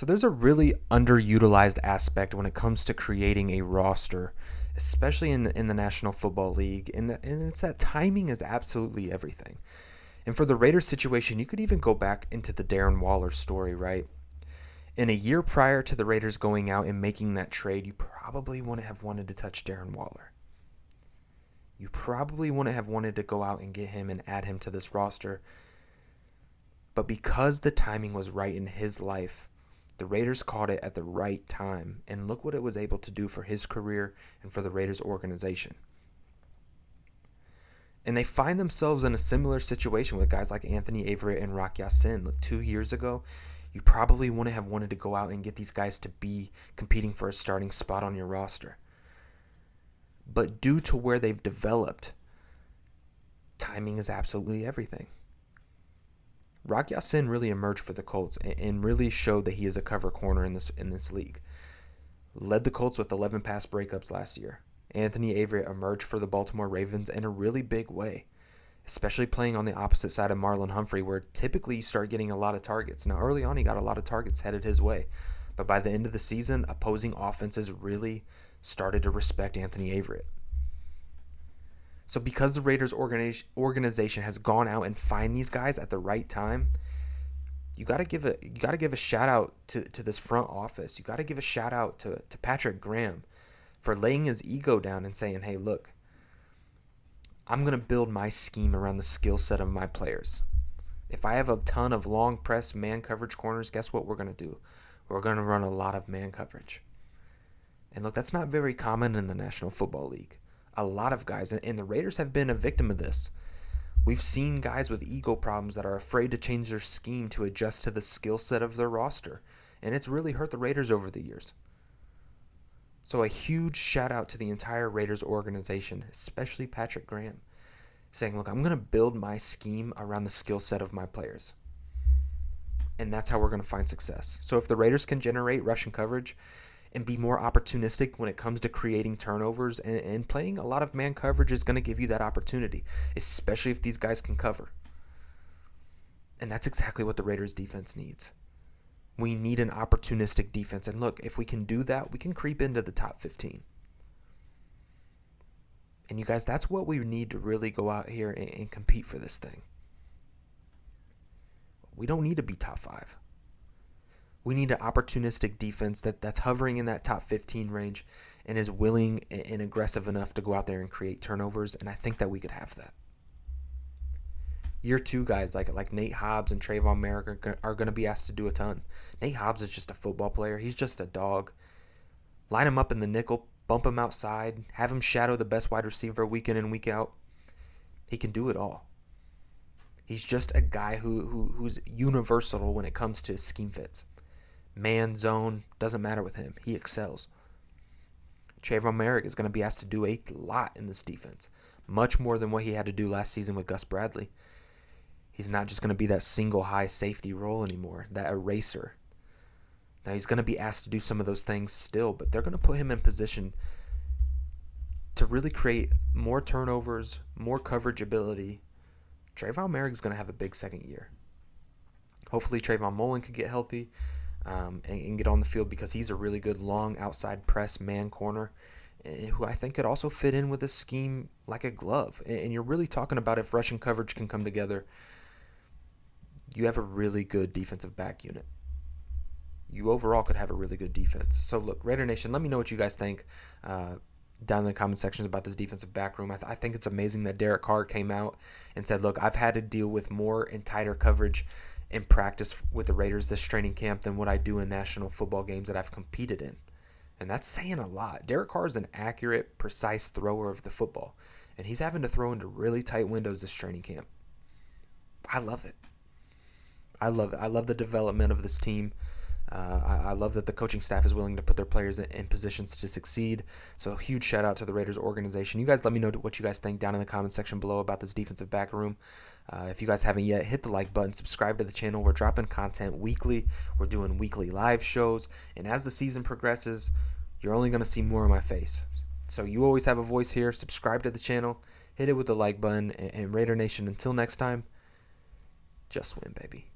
So there's a really underutilized aspect when it comes to creating a roster, especially in the National Football League, and it's that timing is absolutely everything. And for the Raiders situation, you could even go back into the Darren Waller story, right? In a year prior to the Raiders going out and making that trade, you probably wouldn't have wanted to touch Darren Waller. You probably wouldn't have wanted to go out and get him and add him to this roster. But because the timing was right in his life, the Raiders caught it at the right time, and look what it was able to do for his career and for the Raiders organization. And they find themselves in a similar situation with guys like Anthony Averitt and Rock Ya-Sin. Look, 2 years ago, you probably wouldn't have wanted to go out and get these guys to be competing for a starting spot on your roster. But due to where they've developed, timing is absolutely everything. Rock Ya-Sin really emerged for the Colts and really showed that he is a cover corner in this league. Led the Colts with 11 pass breakups last year. Anthony Averitt emerged for the Baltimore Ravens in a really big way, especially playing on the opposite side of Marlon Humphrey, where typically you start getting a lot of targets. Now, early on, he got a lot of targets headed his way, but by the end of the season, opposing offenses really started to respect Anthony Averitt. So because the Raiders organization has gone out and find these guys at the right time, you got to give a shout out to this front office. You got to give a shout out to Patrick Graham for laying his ego down and saying, "Hey, look, I'm going to build my scheme around the skill set of my players. If I have a ton of long press man coverage corners, guess what we're going to do? We're going to run a lot of man coverage." And look, that's not very common in the National Football League. A lot of guys, and the Raiders have been a victim of this. We've seen guys with ego problems that are afraid to change their scheme to adjust to the skill set of their roster, and it's really hurt the Raiders over the years. So a huge shout out to the entire Raiders organization, especially Patrick Graham, saying, look, I'm going to build my scheme around the skill set of my players. And that's how we're going to find success. So if the Raiders can generate rushing coverage and be more opportunistic when it comes to creating turnovers, and playing a lot of man coverage is going to give you that opportunity, especially if these guys can cover. And that's exactly what the Raiders defense needs. We need an opportunistic defense. And look, if we can do that, we can creep into the top 15. And you guys, that's what we need to really go out here and compete for this thing. We don't need to be top 5. We need an opportunistic defense that's hovering in that top 15 range and is willing and aggressive enough to go out there and create turnovers, and I think that we could have that. Year 2 guys like Nate Hobbs and Trevor Merrick are going to be asked to do a ton. Nate Hobbs is just a football player. He's just a dog. Line him up in the nickel, bump him outside, have him shadow the best wide receiver week in and week out. He can do it all. He's just a guy who's universal when it comes to scheme fits. Man, zone, doesn't matter with him. He excels. Trevor Merrick is going to be asked to do a lot in this defense, much more than what he had to do last season with Gus Bradley. He's not just going to be that single high safety role anymore, that eraser. Now he's going to be asked to do some of those things still, but they're going to put him in position to really create more turnovers, more coverage ability. Trayvon Merrick's going to have a big second year. Hopefully Trayvon Mullen could get healthy and get on the field, because he's a really good long outside press man corner who I think could also fit in with a scheme like a glove. And you're really talking about, if rushing coverage can come together, you have a really good defensive back unit. You overall could have a really good defense. So look, Raider Nation, let me know what you guys think down in the comment sections about this defensive back room. I think it's amazing that Derek Carr came out and said, look, I've had to deal with more and tighter coverage in practice with the Raiders this training camp than what I do in national football games that I've competed in. And that's saying a lot. Derek Carr is an accurate, precise thrower of the football, and he's having to throw into really tight windows this training camp. I love it. I love it. I love the development of this team. I love that the coaching staff is willing to put their players in positions to succeed. So a huge shout out to the Raiders organization. You guys let me know what you guys think down in the comment section below about this defensive back room. If you guys haven't yet, hit the like button, subscribe to the channel. We're dropping content weekly. We're doing weekly live shows. And as the season progresses, you're only going to see more of my face. So you always have a voice here. Subscribe to the channel. Hit it with the like button. And Raider Nation, until next time, just win, baby.